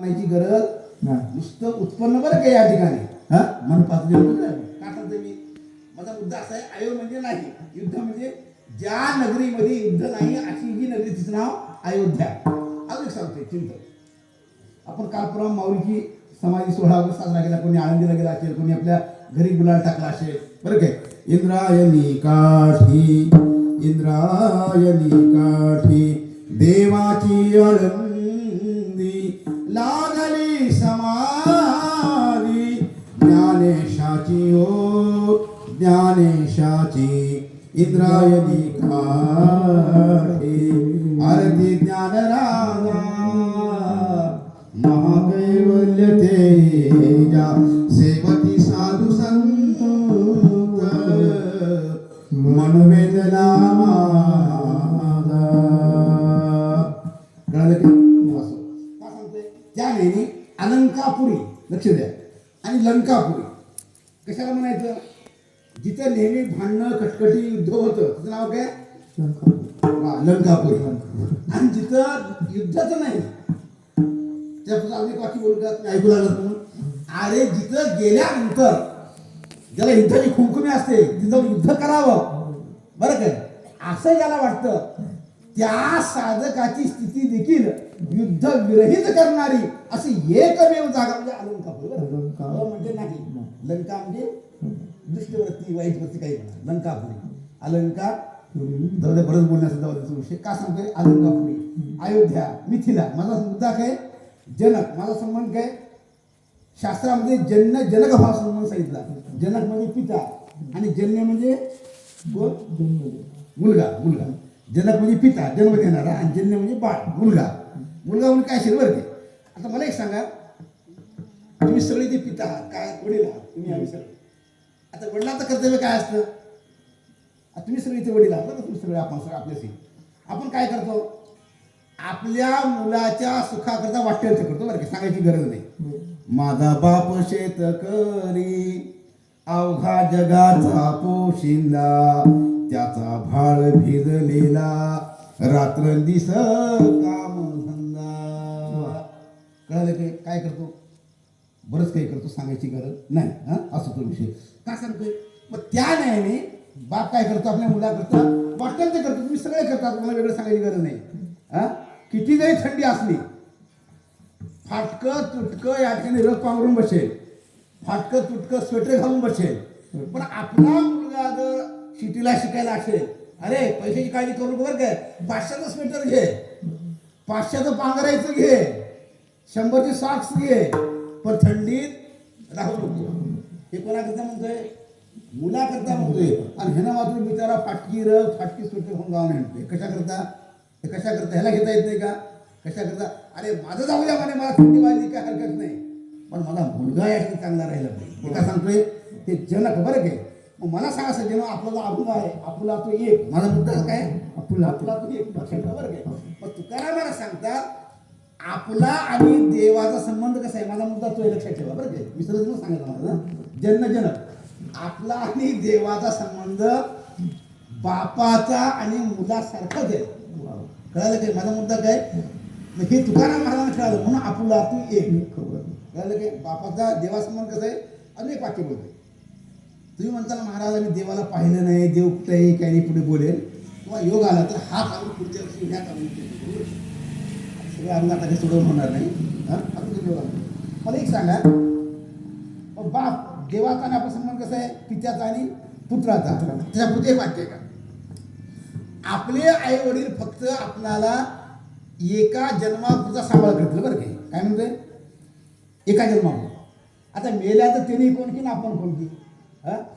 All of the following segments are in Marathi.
म्हणायची गरज नुसतं उत्पन्न बरं का या ठिकाणी मन पातळी का सांगते मी. माझा मुद्दा असा आहे, अयोध्या म्हणजे नाही, युद्ध म्हणजे ज्या नगरीमध्ये युद्ध नाही अशी जी नगरी तिचं नाव अयोध्या. अजून सांगतोय चिंतन. आपण काल परवा माऊलीची समाधी सोहळा वगैरे साजरा केला. कोणी आळंदीला गेला असेल, कोणी आपल्या घरी गुलाल टाकला असेल बरं काय. इंद्रायणी काठी इंद्रायणी काठी देवाची आळंदी लागली समाधी ज्ञानेशाची ओ ज्ञानेशाची इंद्रायणी काठी आरती ज्ञानराजा महाकैवल्य तेजा सेवती साधू संत मनोवेदना कळलं की असं का सांगतोय. त्या नेहमी अलंकापुरी लक्ष द्या आणि लंकापुरी कशाला म्हणायचं, जिथं नेहमी भांडणं कटकटी युद्ध होतं तिचं नाव काय लंकापुरी. आणि जिथं युद्धाचं नाही त्यापासून अनेक वाक्य बोलतात ऐकू लागलं म्हणून. अरे जिथं गेल्यानंतर ज्याला युद्धाची खुमखुमी असते तिथं युद्ध करावं बरं काय असं ज्याला वाटतं त्या साधकाची स्थिती देखील युद्ध विरहित करणारी अशी एकमेव जागा म्हणजे अलंकापुरी. म्हणजे नाही लंका म्हणजे दुष्टवृत्ती वाईट वृत्ती काही म्हणा लंकापुरी अलंका बरंच बोलण्याचा जवळचा विषय का सांगतोय. अलंकापुरी अयोध्या मिथिला. माझा मुद्दा काय जनक. माझा संबंध काय शास्त्रामध्ये जनक भाव संबंध सांगितला. जनक म्हणजे पिता आणि जन्य म्हणजे मुलगा. जनक म्हणजे पिता जन्म देणारा आणि जन्य म्हणजे बाळ मुलगा म्हणजे काय असेल बरं ते. आता मला एक सांगा, तुम्ही सगळे ते पिता आहात काय वडील आहात तुम्ही आम्ही सगळे. आता वडिलांचं कर्तव्य काय असतं. तुम्ही सगळे इथे वडील आहात ना तुम्ही सगळे आपण सगळं आपल्याशी आपण काय करतो आपल्या मुलाच्या सुखाकरता वाटेल करतो बरं का सांगायची गरज नाही. माझा बाप शेतकरी अवघा जगाचा पोशिंदा त्याचा भाळ भिजलेला रात्रंदिस काम धंदा. कळलं की काय करतो बरंच काही करतो सांगायची गरज नाही. असं तो विषय का सांगतोय. मग त्या न्यायाने बाप काय करतो आपल्या मुलाकरता वाटेल ते करतो. तुम्ही सगळे करतात मला वेगळं सांगायची गरज नाही. किती जरी थंडी असली फाटकं तुटकं या ठिकाणी रग पांघरून बसेल, फाटकं तुटकं स्वेटर घालून बसेल. पण आपला मुलगा जर सिटीला शिकायला असेल अरे पैशाची काळजी करू बरं काय 500चं स्वेटर घे 500चं पांघरायचं घे 100चे सॉक्स घे पण थंडीत राहू नको. हे कोणाकरता म्हणतोय मुलाकरता म्हणतोय. आणि ह्यानं मात्र बिचारा फाटकी रग फाटकी स्वेटर घेऊन गावून आणतोय कशाकरता. हे कशाकरता ह्याला घेता येत नाही का कशाकरता. अरे माझं जाऊ द्या म्हणे मला थंडी वाजली काय हरकत नाही पण मला मुलगा या ठिकाणी चांगला राहिला पाहिजे. का सांगतोय ते जनक बरं काय. मग मला सांगा असं जेव्हा आपला जो अभंग आहे आपला तो एक माझा मुद्दा काय आपला तो एक लक्षात बरं काय. मग तुकारामाला सांगतात आपला आणि देवाचा संबंध कसा आहे. माझा मुद्दा तो लक्षात ठेवा बरं काय. विसरत न सांगायचं मला जनक आपला आणि देवाचा संबंध बापाचा आणि मुलासारखाच आहे. कळालं काय माझा मुद्दा काय. हे तुकाराम महाराजांना कळालं म्हणून आपला तू एक कळालं काय. बापाचा देवासंबंध कसं आहे अनेक वाक्य बोलतोय. तुम्ही म्हणताना महाराज आम्ही देवाला पाहिलं नाही देव कुठेही काही पुढे बोलेल किंवा योग आला तर हा काढून पुढच्या वर्षी ह्या काढून सगळे आम्ही आता काही सोडवून होणार नाही. मला एक सांगा बाप देवाचा आणि आपला संबंध कसा आहे पित्याचा आणि पुत्राचा. त्याच्या पुढे एक वाक्य आहे का आपले आई वडील फक्त आपणाला एका जन्मापुरता सांभाळ करतील बरं काय म्हणतोय एका जन्मापुरता. आता मेल्या तर त्यांनी कोण की ना आपण कोण की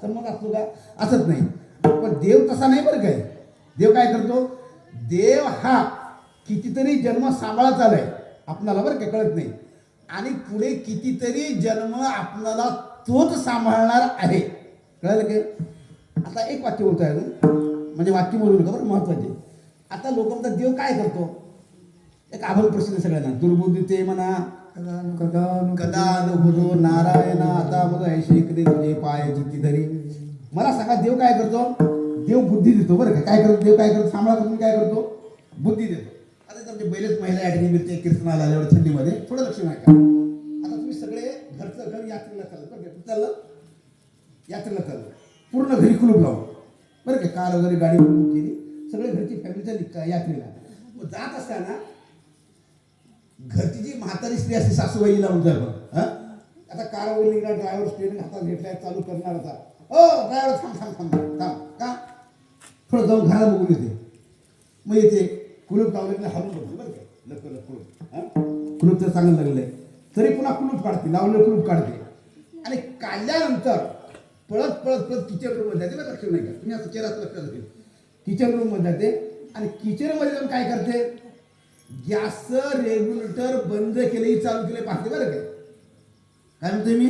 संबंध असतो का असंच नाही. पण देव तसा नाही बरं काय. देव काय करतो देव हा कितीतरी जन्म सांभाळत आलाय आपणाला बरं काय कळत नाही आणि पुढे कितीतरी जन्म आपणाला तोच सांभाळणार आहे. कळलं काय. आता एक वाक्य बोलतोय अजून म्हणजे वाक्य बोलू नका बरं महत्वाचे. आता लोक म्हणतात देव काय करतो एक आभार प्रश्न सगळ्यांना दुर्बुद्धी ते म्हणा कदा अनुभूतो नारायण आता मग ऐशी कधी तुझे पाय जिती धरी. मला सांगा देव काय करतो देव बुद्धी देतो बरं काय. काय करतो देव काय करतो सांभाळा तुम्ही काय करतो बुद्धी देतो. आता तुमचे पहिलेच महिला या ठिकाणी मिळते कीर्तनाला आल्यावर थंडीमध्ये थोडं लक्ष नाही का. आता तुम्ही सगळे घरचं घर यात्रेला चाललं बरं का, चाललं यात्रेला चाललं पूर्ण घरी कुलूप लावून बरं का, कार वगैरे गाडी बुक केली, सगळे घरची फॅमिली चालली यात्रेला. मग जात असताना घरची जी म्हातारी स्त्री असते सासूबाईला म्हणतात बघ, आता कार वगैरे निघाला, ड्रायव्हर स्टेरिंग हातात घेतलाय, चालू करणार होता. ओ ड्रायव्हर थांब थांब थांब थांब का, थोडं जाऊन घराला बघून येते. मग येते कुलूप लावलं हलून बघते बरं का, लवकर कुलूप कुलूप तर चांगलं लागलंय तरी पुन्हा कुलूप काढते, लावलं कुलूप काढते आणि काढल्यानंतर पळत पळत पळत किचन रूममध्ये जाते बरं, लक्ष नाही का तुम्ही असं चेहरा लक्षात असेल. किचन रूममध्ये जाते आणि किचनमध्ये जाऊन काय करते, गॅसचं रेग्युलेटर बंद केले चालू केले पाहते बरं काय म्हणतोय मी.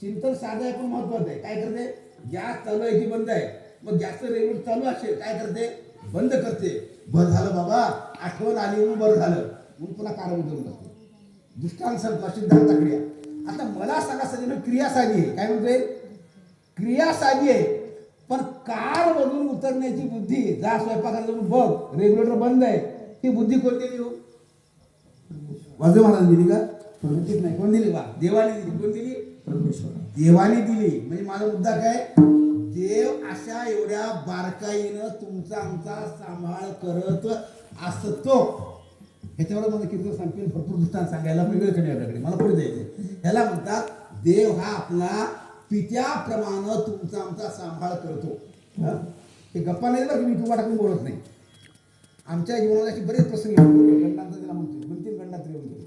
चिंतन साधं आहे पण महत्वाचं आहे. काय करते, गॅस चालू आहे की बंद आहे, मग गॅसचं रेग्युलेटर चालू असेल काय करते, बंद करते. बरं झालं बाबा, आठवण आली म्हणून बरं झालं म्हणून पुन्हा कारवाई करून टाकते. दृष्टांत संपला, सिद्धांत क्रिया. आता मला सांगा सगळं क्रिया साधी आहे. काय म्हणतोय, क्रिया साधी आहे पण कार मधून उतरण्याची बुद्धी, जा स्वयंपाकाला जाऊन बघ रेग्युलेटर बंद आहे, ही बुद्धी कोण दिली हो, वाजव महाराज दिली का, प्रवृत्तीच नाही. कोण दिली, वा देवाने दिली. कोण दिली, परमेश्वर देवाने दिली. म्हणजे माझा मुद्दा काय, देव अशा एवढ्या बारकाईनं तुमचा आमचा सांभाळ करत असतो. ह्याच्यावर मला कीर्तन सांगतील, भरपूर दृष्टांत सांगायला पण वेळ कमी आपल्याकडे, मला पुढे जायचं. ह्याला म्हणतात देव हा आपला पित्याप्रमाणे तुमचा आमचा सांभाळ करतो. हे गप्पा नाही बरं, मी तू वाटाकडून बोलत नाही. आमच्या जीवनात अशी बरेच प्रसंग गंडांचा त्याला म्हणतो, 2-3 गंडात येऊन गेलो.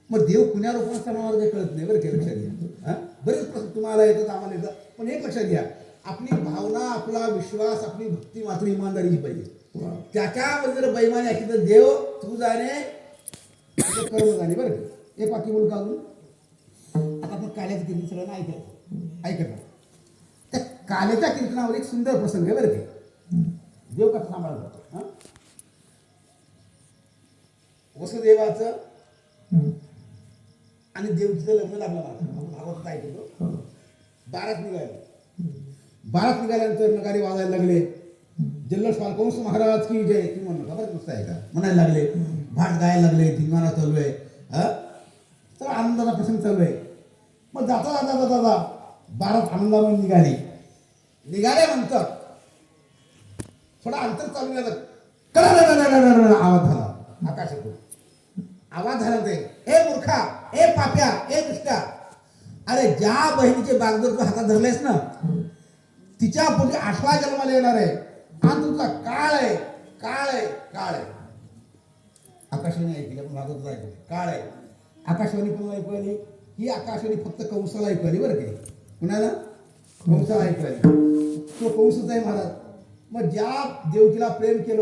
मग देव कुण्या लोकांना सांगणार काही कळत नाही बरं काय, लक्षात घ्या. बरेच प्रसंग तुम्हाला येतात, आम्हाला येतात, पण एक लक्षात घ्या, आपली भावना, आपला विश्वास, आपली भक्ती मात्र इमानदारीची पाहिजे. त्याच्यावर जर बैमानी असली तर देव तू जाणे कर्म जाणे बरं का. एक वाक्य बोलू का अजून, आता आपण काल्याचं कीर्तन सगळ्यांना ऐकत त्या काल्याच्या कीर्तनावर एक सुंदर प्रसंग आहे बरं का. देव कसा सांभाळ करतो. वसुदेवाचं आणि देवकीचं लग्न लागलं मला भागवत ऐकतो. बारात निघाल्यानंतर नगारी वाजायला लागले. जल्लोष कंस महाराज की जय ती म्हणून खबर नुसतं आहे का म्हणायला लागले, भाट गायला लागले, धिंगाणा चालू आहे, तर आनंदाचा प्रसंग चालू आहे. मग जाता जाता जाता जाता बारात आनंदाने निघाल्यानंतर थोडा अंतर चालू झालं, आवाज झाला आकाशातून. आवाज झाला ते, ए मूर्खा, ए पाप्या, ए दुष्टा, अरे ज्या बहिणीचे बागदोर तू हातात धरलेस ना, तिच्या पुढे 8वा जन्माला येणार आहे आणि तुझा काळ आहे, काळ आहे, काळ आहे. आकाशवाणी ऐकली, आपण भागवत ऐकलं, काळ आहे. आकाशवाणी पण ऐकू आली, ही आकाशवाणी फक्त कंसाला ऐकू आली बरं की. कुणाला, कंसाला ऐकू आली. तो कंसच आहे महाराज. मग ज्या देवकीला प्रेम केलं